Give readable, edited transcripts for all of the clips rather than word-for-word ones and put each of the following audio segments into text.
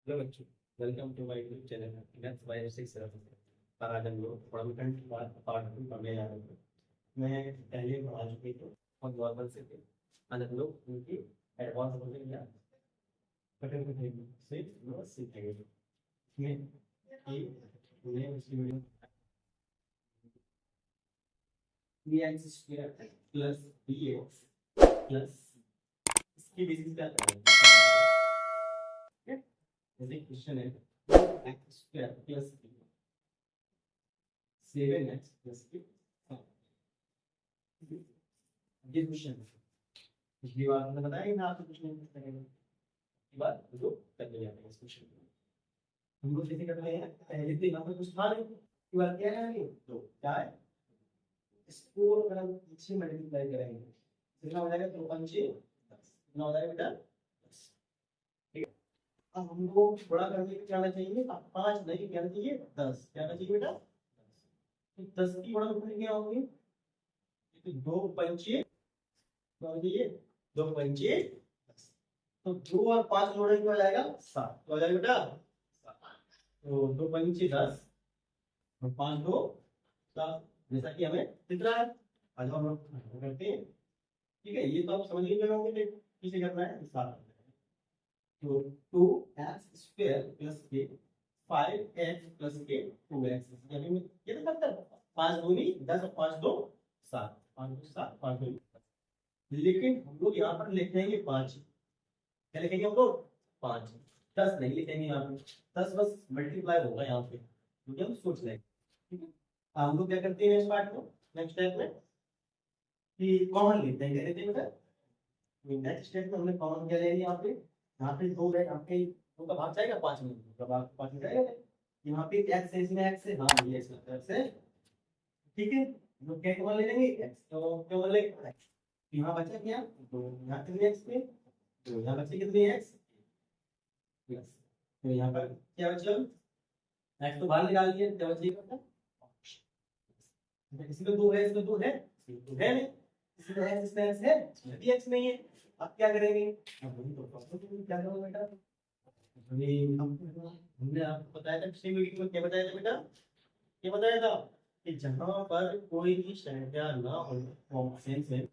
Hello बच्चों, welcome to my YouTube channel maths by six. और आज हम लोग फंडामेंटल पार्ट टू पढ़ने जा रहे हैं। मैं पहले पढ़ा चुके थे और नॉर्मल से थे। आज हम लोग उनकी एडवांस वर्जन या कठिन कठिन से सीखेंगे। इसमें उन्हें उसकी video b x square plus b x plus इसकी बेसिस पे आता है। जैसे क्वेश्चन है x square plus 7x plus ये क्वेश्चन पिछली बार हमने बताया कि आपको कुछ नहीं करना है। बात जो करने जाते हैं इस क्वेश्चन में हम लोग कैसे करते हैं। पहले तो यहाँ पर कुछ था नहीं, इसके बाद क्या है तो क्या है, इसको अगर हम पीछे मल्टीप्लाई करेंगे कितना हो जाएगा, तो 5 कितना हो जाएगा बेटा 10। ठीक है, अब हमको थोड़ा करके क्या करना चाहिए, 5 नहीं क्या करना चाहिए 10, क्या करना चाहिए बेटा 10। तो 10 की बड़ा क्या होगी, तो 2 पंचे ये 2 पंचे 10। तो 2 और 5 जोड़ेंगे हो जाएगा 7, तो हो जाएगा बेटा 7। तो 2 पंचे 10 और 5 2 7, जैसा कि हमें दिख रहा है। आज हम लोग करते हैं। ठीक है, ये तो आप समझ लीजिए होंगे किसे करना है, 7। तो 2x स्क्वायर प्लस के 5x प्लस के 2x, यानी ये तो करता है 5 दूनी 10 और 5 2 7, 5 2 7 5 2। लेकिन हम लोग यहाँ पर लिखेंगे 5, क्या लिखेंगे हम लोग 5, 10 नहीं लिखेंगे यहाँ पे। 10 बस मल्टीप्लाई होगा यहाँ पे, क्योंकि हम सोच रहे हैं। ठीक है, हम लोग क्या करते हैं इस पार्ट को नेक्स्ट स्टेप में कि कॉमन लेते हैं। क्या लेते हैं बेटा, नेक्स्ट स्टेप में हमने कॉमन क्या ले लिया यहाँ पे 2 है, यहाँ पे 2 का भाग जाएगा 5 में, तो भाग 5 में जाएगा। यहाँ पे x है, इसमें x है, हाँ ये इसमें x है। ठीक है, हम लोग क्या कॉमन ले लेंगे x, तो कॉमन लेंगे x। यहाँ बचा क्या, तो यहाँ कितने x पे, तो यहाँ बचे कितने x प्लस, तो यहाँ पर क्या बचा x तो बाहर निकाल दिया, क्या बचेगा इसमें 2 है, इसमें 2 है, इसमें 2 है नहीं, इसमें x इसमें x है, इसमें भी x नहीं है। अब क्या करेंगे, अब वही तो प्रॉब्लम क्या करोगे बेटा। हमने आपको बताया था पिछली वीडियो में, क्या बताया था बेटा, ये बताया था कि जहां पर कोई भी संख्या ना हो कॉम्प्लेक्स में,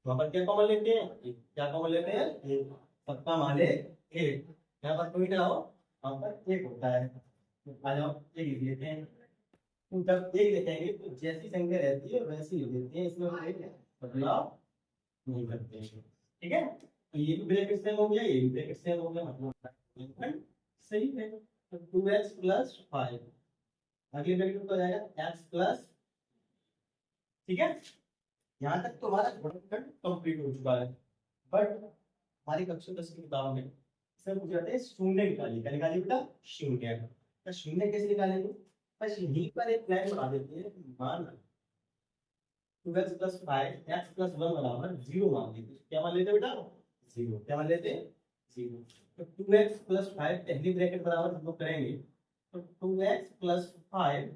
वहां पर क्या कॉमन लेते हैं, क्या कॉमन लेते हैं, एक पक्का माले एक। यहाँ पर कोई ना हो, वहां पर एक होता है, आ जाओ एक लिख लेते हैं। तो जब एक लिखेंगे तो जैसी संख्या रहती है वैसी लिख देते हैं, इसमें कोई बदलाव नहीं करते हैं। ठीक है, तो ये भी ब्रैकेट सेम हो गया, ये भी ब्रैकेट सेम हो गया, मतलब सही है। तो 2x प्लस 5, अगले ब्रैकेट हो जाएगा x प्लस। ठीक है, यहाँ तक तो हमारा कंप्लीट हो चुका है। बट हमारी कक्षा 10 की किताब में सर पूछ जाते हैं शून्य निकालिए, क्या निकालिए बेटा शून्य। तो शून्य कैसे निकालेंगे, बस यहीं पर एक प्लान बना देते हैं। मान 2x प्लस 5 x प्लस 1 बराबर 0 मान लेते हैं। क्या मान लेते हैं बेटा 0, क्या मान लेते हैं 0। तो 2x प्लस 5 पहली ब्रैकेट बराबर हम लोग करेंगे, तो 2x प्लस 5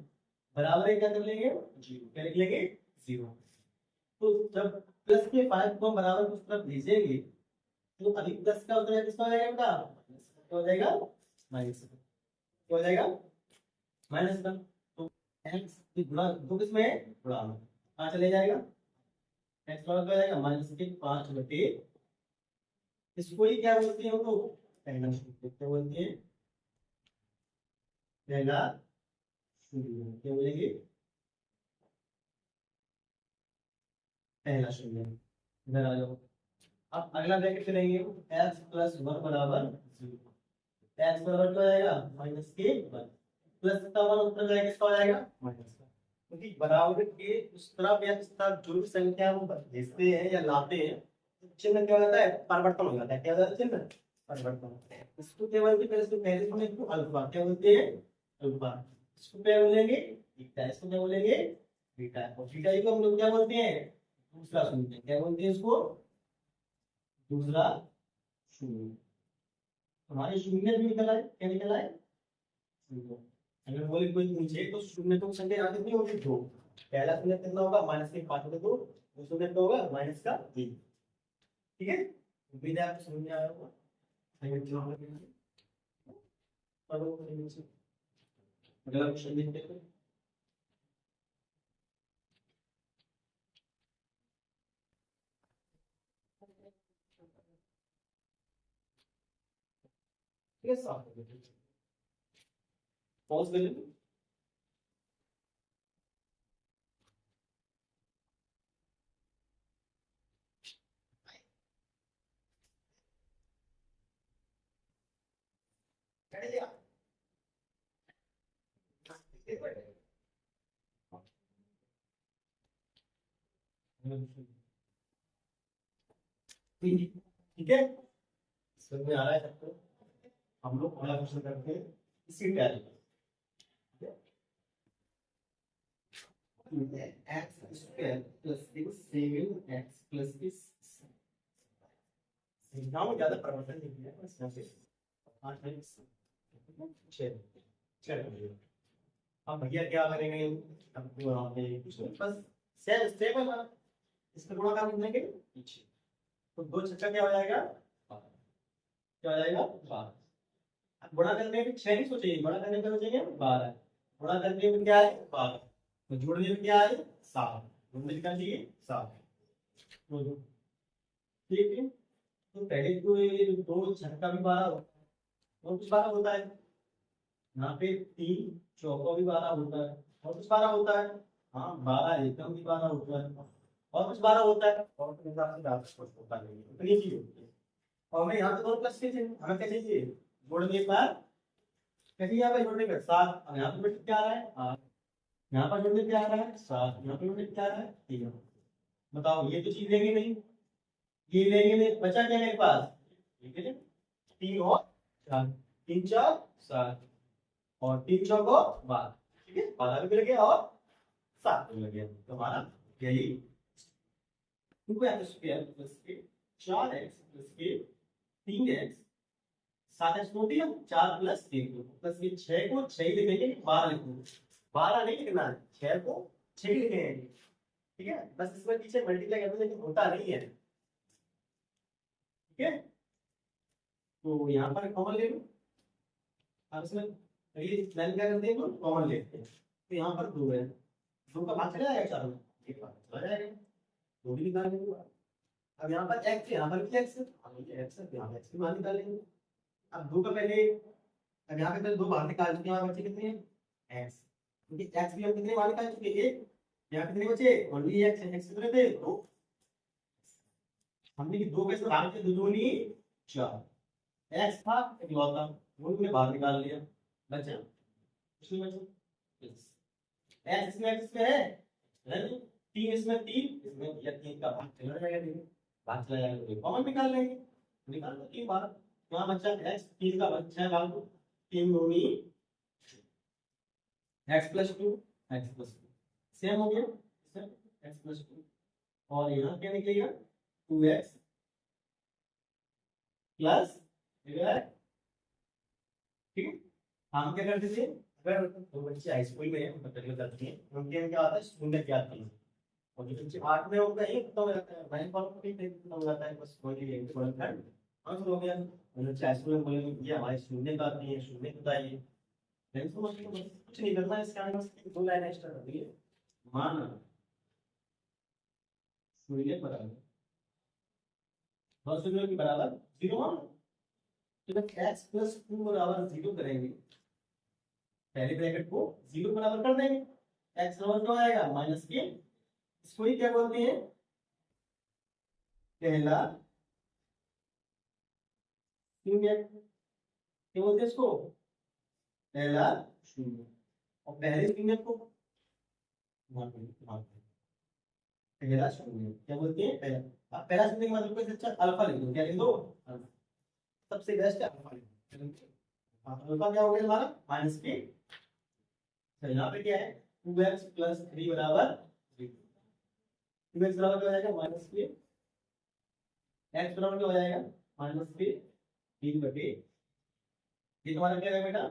बराबर है, क्या कर लेंगे 0, क्या लिख लेंगे 0। तो जब प्लस के 5 को बराबर उस तरफ भेजेंगे, तो अभी प्लस का उत्तर किसका हो जाएगा बेटा, क्या हो जाएगा माइनस, क्या हो जाएगा माइनस का। तो x की गुणा दो किसमें है, गुणा में 5 चले जाएगा, x बराबर हो जाएगा माइनस के 5 बटे, इसको ही क्या बोलते हैं हम लोग पहला शून्य, क्या बोलते हैं पहला शून्य, क्या बोलेंगे पहला शून्य। इधर आ जाओ, अब अगला ब्रैकेट करेंगे x प्लस 1 बराबर 0, x बराबर क्या हो जाएगा माइनस के 1, प्लस का 1 उत्तर जाएगा किसका हो जाएगा माइनस का, क्योंकि बराबर के उस तरफ या इस तरफ जो भी संख्या हम भेजते हैं या लाते हैं, चिन्ह क्या हो जाता है परिवर्तन हो जाता है, क्या हो जाता है चिन्ह परिवर्तन। इसको क्या बोलते हैं, पहले इसको पहले सुने इसको अल्फा, क्या बोलते हैं अल्फा। इसको क्या बोलेंगे बीटा, इसको क्या बोलेंगे बीटा, और बीटा ही को हम लोग क्या बोलते हैं दूसरा शून्य, क्या बोलते हैं इसको दूसरा शून्य। हमारे शून्य भी निकला है, क्या निकला है शून्य। अगर बोले कोई पूछे तो शून्य तो संख्या आगे नहीं होगी दो, पहला शून्य कितना होगा माइनस के 5 में 2, दूसरा शून्य कितना होगा माइनस का 3। ठीक है, उम्मीद है आपको समझ में आया होगा। अगला क्वेश्चन देखते हैं। Yes, pause कर लें। ठीक है, समझ में आ रहा है सबको? हम लोग अगला क्वेश्चन करते हैं इसी tally x square plus 7x plus इस संख्याओं में ज्यादा परिवर्तन नहीं किया बस यहाँ पे 8 है 6 6 अब भैया क्या करेंगे? अब यहाँ पे बस सेम स्टेप है हमारा, इसका गुणा कर देंगे पीछे, तो 2 छक्का क्या हो जाएगा? क्या हो जाएगा? 12। गुणा करने में 6 नहीं सोचिए, गुणा करने में सोचेंगे 12, गुणा करने में क्या है? 12, तो जोड़ने में क्या है? 7, जोड़ने का चाहिए 7। ठीक है, तो पहले तो ये 2 छक्का भी 12 होता है और कुछ 12 होता है, यहाँ पे 3 चौका भी 12 होता है और कुछ 12 होता है, हाँ 12 एकम भी 12 होता है और कुछ 12 होता है और कुछ हिसाब से 12 कुछ होता नहीं है, इतनी चीज होती है। और हमें यहाँ पे 2 प्लस के चाहिए, हमें क्या चाहिए? जोड़ने पर कैसे यहाँ पे जोड़ने पर 7, और यहाँ पे क्या आ रहा है? 8, यहाँ पर जोड़ने क्या आ रहा है? 7, यहाँ पर जोड़ने क्या आ रहा है? 3। बताओ ये तो चीज लेंगे नहीं, ये लेंगे नहीं, बचा क्या मेरे पास? ठीक है 3 और 4, 3 4 7 और 3 चौको 12, ठीक है 12 भी मिल गया और 7 भी मिल गया, तो हमारा यही 2x स्क्वायर प्लस के 4x प्लस के 3x 7x नोट दिया 4 प्लस 1 प्लस ये 6 को 6 लिखेंगे 12 लिखेंगे, 12 नहीं लिखना है 6 को 6 लिखेंगे, ठीक है बस इसमें पीछे मल्टीप्लाई करते लेकिन होता नहीं है, ठीक है। तो यहाँ पर कॉमन ले लो, अब इसमें ये लाइन क्या करते हैं तो कॉमन लेते हैं, तो यहाँ पर 2 है, 2 का भाग चला जाएगा 4 में, एक भाग चला जाएगा, 2 भी निकाल लेंगे। अब यहाँ पर x है, यहाँ पर भी x है, अब ये x है यहाँ पर x भी बाहर निकाल लेंगे। अब 2 का पहले, अब यहाँ पे पहले 2 बाहर निकाल चुके हैं, यहाँ बचे कितने हैं? x, क्योंकि x भी हम कितने बाहर निकाल चुके हैं? 1, यहाँ कितने बचे? ओनली x है, x कितने थे? 2, हमने कि 2 कैसे भाग के 2 दूनी 4, x था इकलौता वो हमने बाहर निकाल लिया, बचा कुछ नहीं बचा, x इसमें x इसमें है 3, इसमें 3, इसमें या 3 का भाग चला जाएगा, ठीक भाग चला जाएगा तो कॉमन निकाल लेंगे, निकाल लो 3 बार, यहाँ बचा x 3 का बचा है भाग दो 3 दूनी x plus 2 x plus 2 same हो गया सेम x प्लस 2 और यहाँ क्या निकलेगा 2x प्लस, ठीक है। हम क्या करते थे अगर दो बच्चे हाई स्कूल में हैं मतलब करते हैं उनके क्या आता है शून्य क्या आता है, और जो बच्चे 8 में होगा एक खत्म हो जाता है 9 पर भी खत्म हो जाता है, बस वही एक गुणनखंड आंसर हो गया। उन्होंने हाई स्कूल में बोले ये हमारे शून्य का आती है शून्य बताइए, लेकिन तो मतलब कुछ नहीं करना है, इसके आगे बस 2 लाइन एक्स्ट्रा कर दी है, मान शून्य बराबर और शून्य के बराबर 0 मान, तो जब x प्लस 2 बराबर 0 करेंगे पहले ब्रैकेट को 0 बराबर कर देंगे, x बराबर क्या आएगा माइनस के, इसको ही क्या बोलते हैं पहला शून्य, क्या बोलते हैं इसको पहला शून्य, और पहले शून्य को पहला शून्य क्या बोलते हैं पहला, अब पहला शून्य का मतलब कैसे? अच्छा अल्फा लिख दो, क्या लिख दो सबसे बेस्ट है अल्फा लिख दो, अल्फा क्या हो गया हमारा माइनस के, यहाँ पे क्या है 2x प्लस 3 बराबर 2x बराबर क्या हो जाएगा माइनस के, x बराबर क्या हो जाएगा माइनस के 3 बटे, ये तुम्हारा क्या है बेटा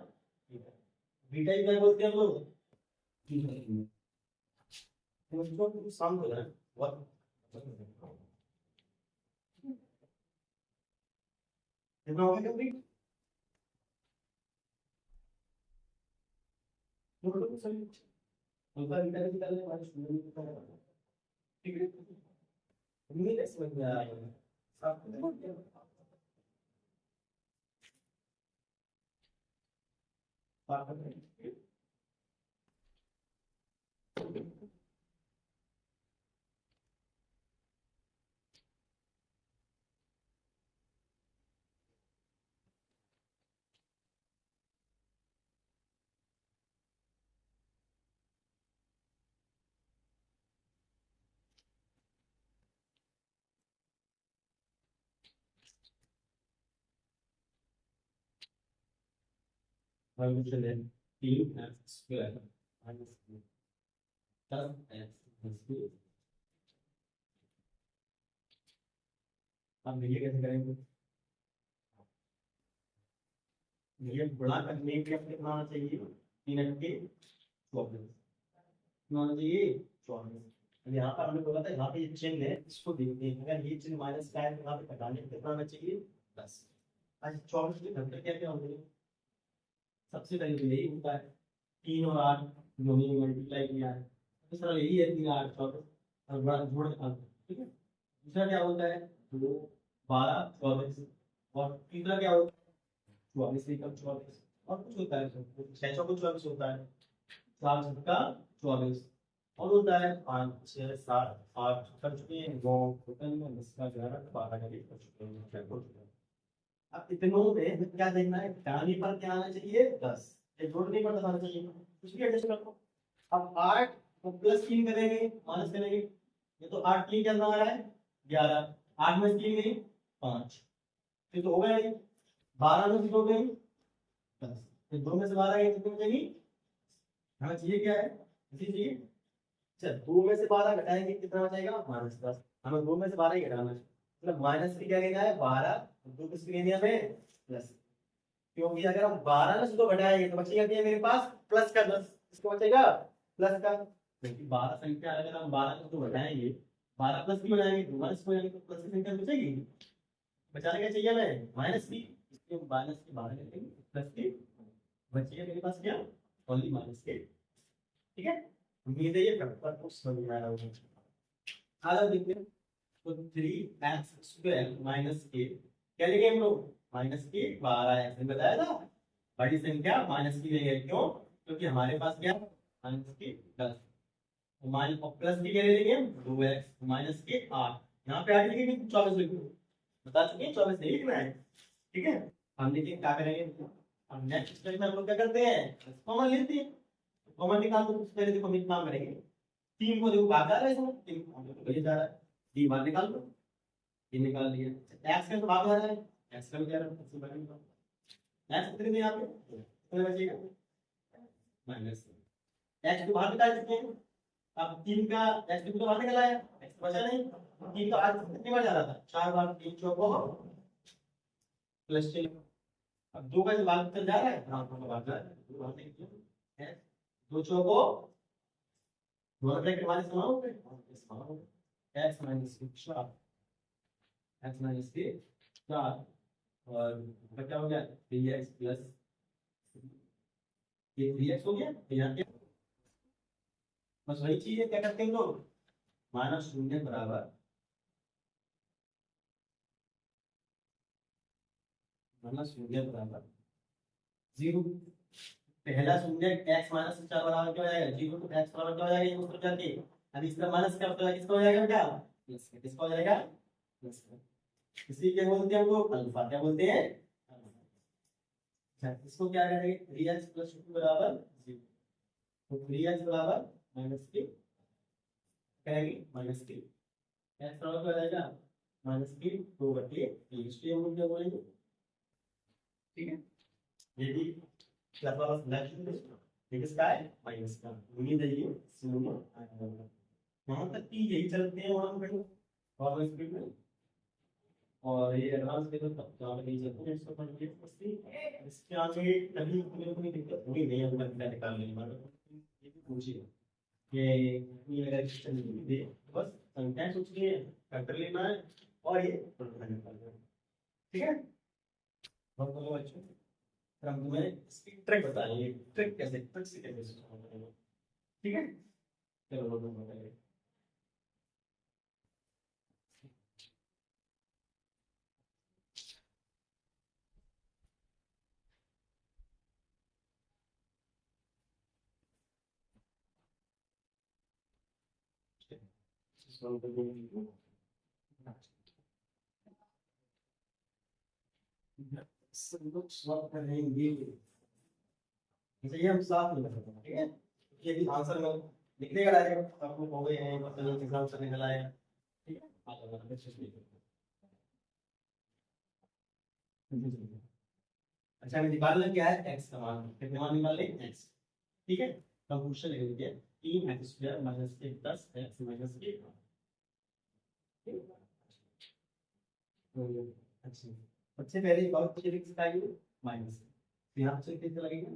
बीटा ही क्या बोलते हैं हम लोग, तो शांत हो जाए बहुत कितना हो गया कंप्लीट। तो सही उनका इंटरव्यू करने वाले स्टूडेंट को ठीक है उन्हीं ने समझ में आया साफ हम चले 3x स्क्वायर माइनस 10x हम ये कैसे करेंगे ये गुणा करने के लिए कितना होना चाहिए 3x के 24 कितना होना चाहिए 24 अब यहाँ पर हमने बोला था यहाँ पे ये चिन्ह है इसको देखते हैं अगर ये चिन्ह माइनस का है तो यहाँ पे घटाने कितना होना चाहिए 10 आज 24 के घंटे क्या क्या होंगे सबसे पहले तो यही होता है 3 और 8 दोनों में मल्टीप्लाई किया है दूसरा यही है 3 8 24 और बड़ा जोड़ ठीक है दूसरा क्या होता है 2 12 24 और तीसरा क्या होता है 24 से कम 24 और कुछ होता है 6 चौको 24 होता है 4 छक्का 24 और होता है 5 6 7 8 कर चुके हैं 9 टोटल में 10 का 11 12 का कर चुके हैं क्या बोल रहे हैं अब इतनों में क्या देखना है घटाने पर क्या आना चाहिए 10 ये जोड़ने पर 10 आना चाहिए कुछ भी एडजस्ट कर लो अब 8 को प्लस 3 करेंगे माइनस करेंगे ये तो 8 3 क्या आ रहा है 11 8 में 3 गई 5 फिर तो हो गया ये 12 में 2 गई 10 फिर 2 में से 12 गई कितनी बचेगी हमें चाहिए क्या है इसी चाहिए चल 2 में से 12 घटाएंगे कितना बचेगा -10 हमें 2 में से 12 ही घटाना है मतलब माइनस भी क्या लेना है 12 2 किसकी लेनी है हमें प्लस क्योंकि अगर हम 12 में से 2 घटाएंगे तो बचेगा क्या मेरे पास प्लस का 10 इसको बचेगा प्लस का क्योंकि 12 संख्या अगर हम 12 में से 2 घटाएंगे 12 प्लस की बनाएंगे तो माइनस को तो प्लस की संख्या बचेगी बचाने क्या चाहिए हमें माइनस की इसलिए माइनस की बाहर निकालेंगे प्लस की बचेगा मेरे पास क्या ओनली माइनस के ठीक है उम्मीद है ये पेपर को समझ में आ रहा होगा आगे देखते हैं तो 3x स्क्वायर माइनस के क्या लिखे हम लोग माइनस के 12 ऐसे बताया था बड़ी संख्या माइनस की लेंगे क्यों क्योंकि हमारे पास क्या माइनस के 10 माइनस और प्लस की क्या ले लेंगे 2x माइनस के 8 यहाँ पे 8 लिखेंगे 24 लिखो बता चुके हैं 24 नहीं लिखना है ठीक है हम देखिए क्या करेंगे हम नेक्स्ट स्टेप में हम लोग क्या करते हैं कॉमन लेते हैं कॉमन निकाल दो पहले देखो हम इतना करेंगे 3 को देखो भाग जा रहा है इसमें 3 को ले जा रहा है डी बाहर निकाल लो ये निकाल लिया एक्स का तो भाग आ रहा है एक्स का भी क्या रहा है एक्स कितने में यहाँ पे कितने बचेगा माइनस एक्स को बाहर निकाल सकते हैं अब 3 का एक्स को बाहर निकाला है एक्स बचा नहीं 3 का आज कितनी बार जा रहा था 4 बार 3 चौको प्लस 6 अब 2 का से भाग कर जा रहा है हां 2 का भाग जा रहा है 2 बाहर निकल 2 चौको 2 ब्रैकेट माइनस बनाओ x माइनस के 4 x माइनस के 4 और क्या हो गया 3x प्लस ये 3x हो गया यहाँ पे बस वही चीज है क्या करते हैं लोग माइनस 0 बराबर -0 बराबर 0 पहला 0 x माइनस 4 बराबर क्या हो जाएगा 0 तो x बराबर क्या हो जाएगा ये उसको जाके अब इसका माइनस क्या होता है किसका हो जाएगा बेटा प्लस किसका हो जाएगा प्लस इसी क्या बोलते हैं हम लोग अल्फा क्या बोलते हैं अच्छा इसको क्या करेंगे 3x + 2 बराबर 0 तो 3x बराबर -3 करेंगे -3 x बराबर क्या हो जाएगा -3 2/3 इसलिए हम लोग क्या बोलेंगे ठीक है ये भी प्लस वाला नेक्स्ट ठीक है इसका है माइनस का उम्मीद है ये सुनो वहां तक कि यही चलते हैं वहां पे और स्पीड में और ये एडवांस के तो तब जहाँ पे नहीं चलते हैं इसको पढ़ के इसके आगे कभी मेरे को नहीं दिक्कत हुई नहीं है मैं निकाल लेने वाला ये भी पूछिए ये मेरा क्वेश्चन दे बस संख्या सोच के फैक्टर लेना है और ये निकालना है ठीक है बहुत बहुत अच्छा फिर हम तुम्हें इसकी ट्रिक बताएंगे, ट्रिक कैसे, ट्रिक से कैसे solve करेंगे। ठीक है, चलो लोग बताइए। सब लोग सॉल्व करेंगे, जैसे ये हम साथ में करते हैं, ठीक है। ये भी आंसर में लिख देगा डायरेक्ट, आपको हो गए हैं मतलब एग्जाम से निकल आए हैं, ठीक है। आ जाओ मैं अच्छे से लिख देता हूं। अच्छा हमें निकालना क्या है, x का मान, कितने मान निकाले x, ठीक है। कंक्लूजन लिख लीजिए, 3x² - 1 + x - 1। अच्छा सबसे पहले बहुत ट्रिक सिखाइए, माइनस, तो यहाँ से कितना लगेगा,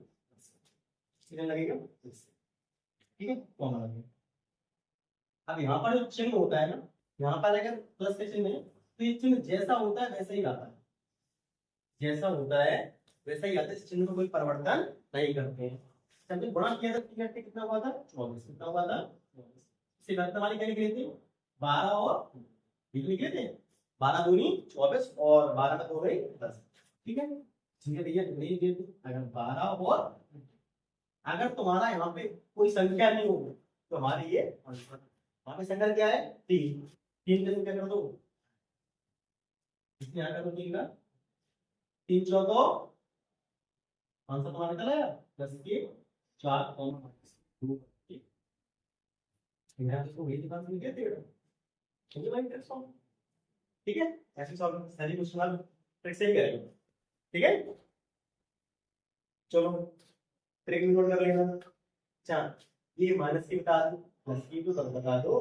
कितना लगेगा, ठीक है, कॉमन आ गया। अब यहाँ पर जो चिन्ह होता है ना, यहाँ पर अगर प्लस का चिन्ह है तो ये चिन्ह जैसा होता है वैसा ही आता है, जैसा होता है वैसा ही आता है, इस चिन्ह में कोई परिवर्तन नहीं करते हैं। जब भी गुणा किया था कितना हुआ था, 24, कितना हुआ था, 24। इसे घटना वाली क्या निकली थी, 12 और 20 निकले थे, 12 दूनी 24 और 12 का हो गई 10, ठीक है। ठीक है भैया, अगर 12 और अगर तुम्हारा यहाँ पे कोई संख्या नहीं हो तो हमारी ये वहां पे संख्या क्या है, 3, 3 का संख्या कर दो, इसमें आकर तो 3 का 3 चौको आंसर तुम्हारा निकल आया, प्लस के 4 कॉमन -2, यहाँ तो वही दिखा तुम क्या दे रहे हो, ठीक है भाई, ट्रिक सॉल्व, ठीक है। ऐसे सॉल्व सारी क्वेश्चन आप ट्रिक से ही करेंगे, ठीक है। चलो ट्रिक नोट कर लेना। अच्छा ये माइनस की बता दो, प्लस की तो तब बता दो,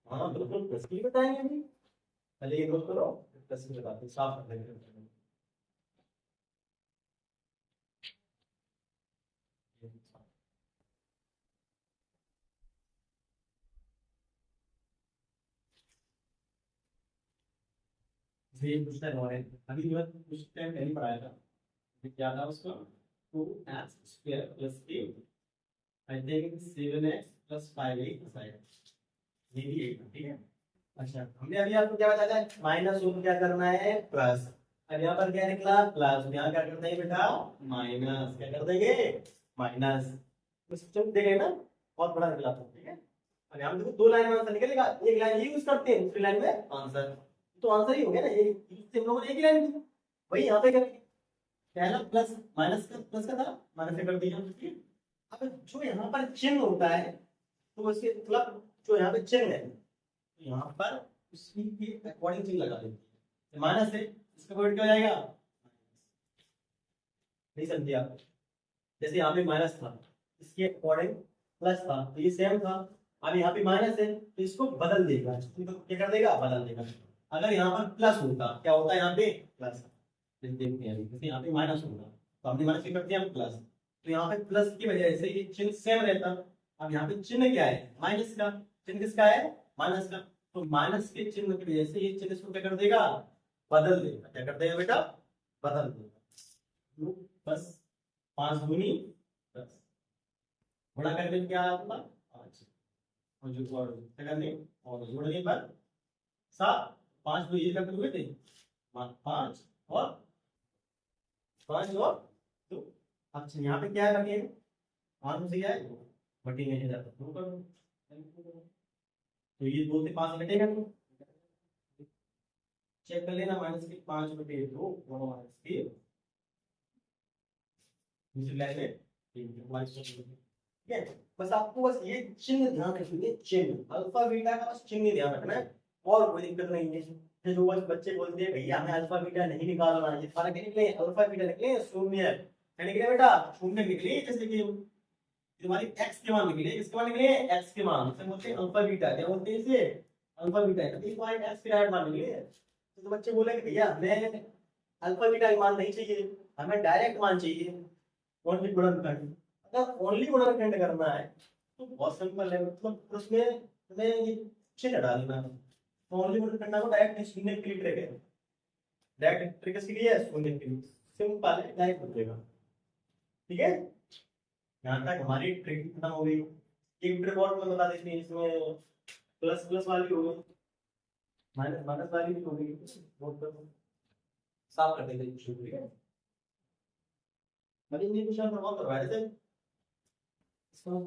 हाँ बिल्कुल प्लस की बताएंगे अभी, पहले ये नोट करो, प्लस की बताते साफ कर देंगे। ये पूछता है हमारे, अभी जो है कुछ टाइम पहले पढ़ाया था, क्या था उसका, 2x² + 8, I think 7x + 5x आएगा, ये भी एक, ठीक है। अच्छा हमने अभी आपको क्या बताया था, माइनस को क्या करना है, प्लस, अब यहाँ पर क्या निकला, प्लस, यहाँ क्या करते हैं बेटा, माइनस, क्या कर देंगे, माइनस, तो सिस्टम देंगे ना, बहुत बड़ा निकला था, ठीक है। अब यहाँ पे देखो 2 लाइन में आंसर निकलेगा, एक लाइन ये यूज करते हैं, दूसरी लाइन में आंसर, तो आंसर ही हो गया ना, ये हम लोगों ने एक ही लाइन की, वही यहाँ पे करेंगे, पहला प्लस माइनस का, प्लस का था, माइनस से कर दिया, ठीक है। अब जो यहाँ पर चिन्ह होता है तो उसके मतलब जो यहाँ पे चिन्ह है, तो यहाँ पर उसी के अकॉर्डिंग चिन्ह लगा देंगे, माइनस है इसका वर्ड क्या हो जाएगा, नहीं समझे आप, जैसे यहाँ पे माइनस था इसके अकॉर्डिंग प्लस था तो ये सेम था, अब यहाँ पे माइनस है तो इसको बदल देगा, इसको क्या कर देगा, बदल देगा। अगर यहाँ पर प्लस होता, क्या होता है यहाँ पे प्लस, जैसे यहाँ पे माइनस होगा तो हमने माइनस कर दिया प्लस, तो यहाँ पे प्लस की वजह से ये चिन्ह सेम रहता। अब यहाँ पे चिन्ह क्या है, माइनस का, चिन्ह किसका है, माइनस का, तो माइनस के चिन्ह की वजह से ये चिन्ह इसको क्या कर देगा, बदल देगा, क्या कर देगा बेटा, बदल देगा, तो बस 5 दूनी 10, गुणा करके क्या आता 5, और जो क्या करने और जोड़ने पर 7, 5 तो ये करते हुए थे 5 और 5 और 2, अच्छा यहाँ पे क्या है, 5 से क्या है, बटी में जाता है 2 कर दो, तो ये 2 से 5 घटेगा, चेक कर लेना, -5/2 माइनस के दूसरी लाइन में, ठीक है। बस आपको बस ये चिन्ह ध्यान रखिए, चिन्ह अल्फा बीटा का बस चिन्ह ध्यान रखना है, और कोई दिक्कत नहीं है। फिर जो बच्चे बोलते हैं भैया हमें अल्फा बीटा नहीं निकालना है, फर्क निकले, अल्फा बीटा निकले शून्य, क्या निकले बेटा, शून्य निकले, जैसे कि तुम्हारी x के मान निकले, किसके मान निकले, x के मान, इसे बोलते हैं अल्फा बीटा, क्या बोलते हैं इसे, अल्फा बीटा, तो तुम्हारे x के डायरेक्ट मान निकले, तो बच्चे बोले कि भैया हमें अल्फा बीटा का मान नहीं चाहिए, हमें डायरेक्ट मान चाहिए, ओनली गुणनखंड। अगर ओनली गुणनखंड करना है तो बहुत सिंपल है, मतलब उसमें तुम्हें ये चिन्ह हटा देना है, तो ओनली गुणनखंड को डायरेक्ट शून्य के लिए ट्रिक है, डायरेक्ट ट्रिक इसके लिए है, शून्य के लिए सिंपल है, डायरेक्ट हो जाएगा, ठीक है, यहाँ तक हमारी ट्रिक खत्म हो गई। एक ट्रिक और मैं बता देते हैं, इसमें प्लस प्लस वाली हो गई, माइनस माइनस वाली भी हो गई, बहुत साफ कर देते हैं। ठीक है, अभी ये क्वेश्चन सॉल्व करवाए थे इसको,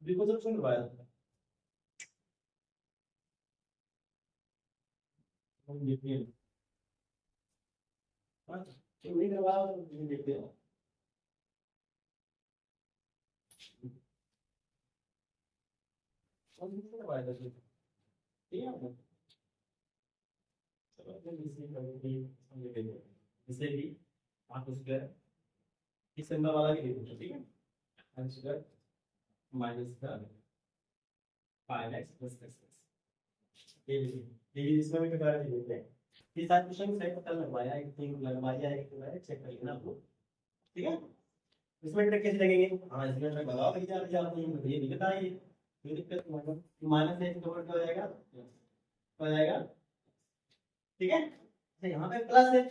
बिल्कुल सब क्वेश्चन करवाया था। हम देखते हैं, हाँ तो नहीं करवाया तो देखते हैं। और नहीं करवाया था, ठीक है, जैसे कि आप उसका इस नंबर वाला भी लिखो, ठीक है, आंसर माइनस का 5x प्लस x, ये इसमें भी प्रकार के देते हैं। ये सारे क्वेश्चन सही पता लगवाया, एक थिंग लगवाया है, एक बार चेक कर लेना आप लोग, ठीक है। इसमें ट्रिक कैसे लगेंगे, हाँ इसमें ट्रिक लगाओ भैया, अभी आपको ये दिक्कत आई, ये दिक्कत माइनस एक कवर हो जाएगा, हो जाएगा, ठीक है। तो यहाँ पे प्लस है,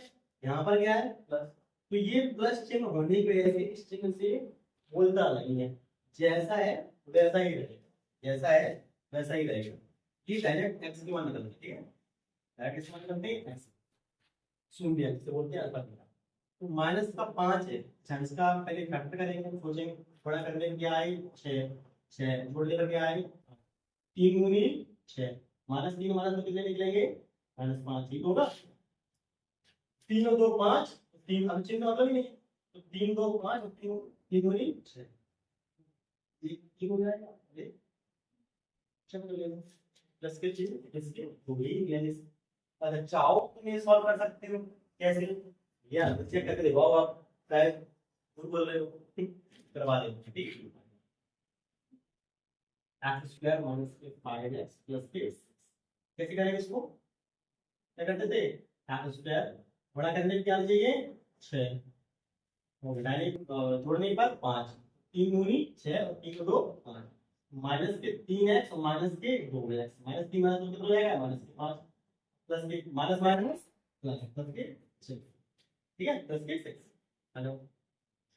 यहाँ पर क्या है प्लस, तो ये प्लस चिन्ह होने की वजह से इस चिन्ह से बोलता नहीं है, जैसा है वैसा ही रहेगा, जैसा है वैसा ही रहेगा। ये डायरेक्ट एक्स की मान निकलती है, ठीक है, डायरेक्ट एक्स मान निकलती है एक्स शून्य, जिसे बोलते हैं अल्फा बीटा। तो माइनस का 5 है, अच्छा इसका आप पहले फैक्टर करेंगे, सोचेंगे थोड़ा करने में क्या आई 6, 6 जोड़ लेकर क्या आई 3 गुनी 6, माइनस 3 माइनस में कितने निकलेंगे -5, ठीक होगा। 3 और 2 5, 3 अब चिन्ह मतलब ही नहीं, तो 3 2 5 और 3 3 दूनी 6, ये ठीक हो जाएगा, ये चलो ले लो प्लस के चिन्ह इसके हो गई यानी। अच्छा चाहो तुम ये सॉल्व कर सकते हो कैसे, या चेक करके देखो आप शायद झूठ बोल रहे हो, ठीक करवा देंगे, ठीक है। x square minus 5x plus के, कैसे करेंगे इसको, क्या करते थे x स्क्वायर बड़ा करने में क्या चाहिए 6, जोड़ने पर 5, 3 दूनी 6 और 3 को 2 5, माइनस के 3x और माइनस के 2x, माइनस 3 माइनस 2 कितना हो जाएगा माइनस के 5, प्लस के माइनस माइनस प्लस प्लस के 6, ठीक है, प्लस के 6। हेलो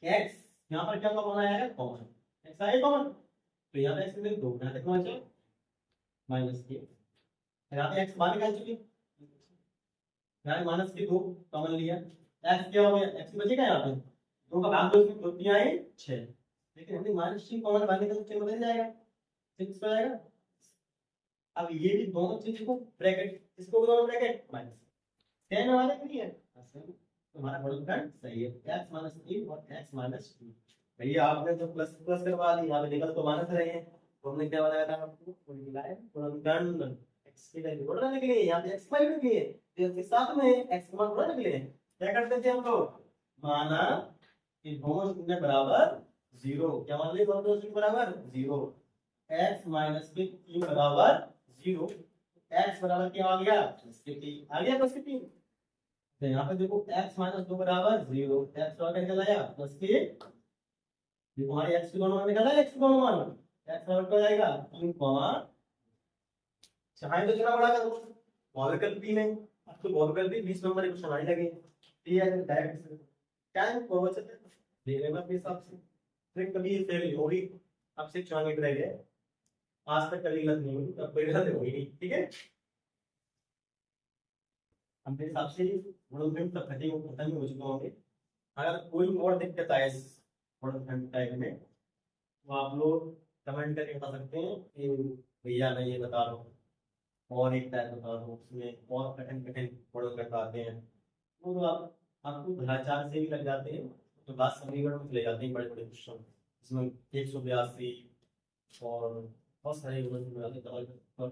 x यहाँ पर क्या कॉमन आएगा कॉमन, x आएगा कॉमन, तो यहाँ पे x में 2 यहाँ तक पहुंचे माइनस के, यहाँ पे x बाहर निकाल चुके, यहाँ माइनस के 2 कॉमन लिया, x क्या हो गया x बचेगा यहाँ पे 2 का भाग 2 में 2 3 आए 6, लेकिन हमने माइनस चिन्ह कॉमन बाहर निकाल तो बदल जाएगा 6 हो जाएगा। अब ये भी दोनों चीज को ब्रैकेट, इसको भी दोनों ब्रैकेट माइनस, सेम हमारा नहीं है, तो हमारा गुणनखंड सही है, x माइनस 3 और x माइनस 2। भैया आपने जो प्लस प्लस करवा दी, यहाँ पे निकल तो माइनस रहे हैं, तो हमने क्या बनाया था आपको गुणनखंड, x की वैल्यू बढ़ निकली है, यहाँ पे x वैल्यू निकली है, तो इसके साथ में x का मान बढ़ निकले हैं, क्या करते थे हम लोग, माना कि दोनों शून्य बराबर 0, क्या मान लिया दोनों शून्य बराबर 0, x माइनस के 3 बराबर 0, x बराबर क्या आ गया प्लस के 3 आ गया, प्लस के 3। तो यहाँ पे देखो x माइनस 2 बराबर 0, x बराबर निकल आया प्लस के, ये हमारे x के दोनों मान निकल आया, x के दोनों मान, x बराबर क्या जाएगा 3 चाहे तो इतना बड़ा कर दो बहुविकल्पी में, अब तो बहुविकल्पी 20 नंबर के क्वेश्चन आने लगे, ये है डायरेक्ट टाइम को बचत देख लेना अपने हिसाब से, ट्रिक कभी फेल नहीं होगी, अब से 4 मिनट रह गए, आज तक कभी गलत नहीं हुई, अब कोई गलत होगी नहीं, ठीक है। अपने हिसाब से गुणनखंड तक खत्म हो चुके होंगे, अगर कोई और दिक्कत आए इस गुणनखंड टाइप में तो आप लोग कमेंट करके बता सकते हैं कि भैया मैं ये बता रहा हूँ, और एक टाइप बता रहा हूँ उसमें और कठिन कठिन गुणनखंड आते हैं, वो तो आप आपको भ्रष्टाचार से भी लग जाते हैं, तो बात समीकरण में चले जाते हैं बड़े बड़े क्वेश्चन, इसमें 182 और बहुत सारे गुणनखंड,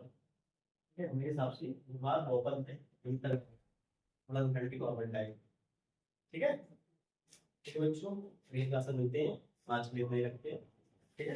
मेरे हिसाब से बात ओपन है इंटर गुणनखंड की गवर्नमेंट टाइप, ठीक है। तो बच्चों अगली क्लास में मिलते हैं, आज के लिए रखते हैं, ठीक है।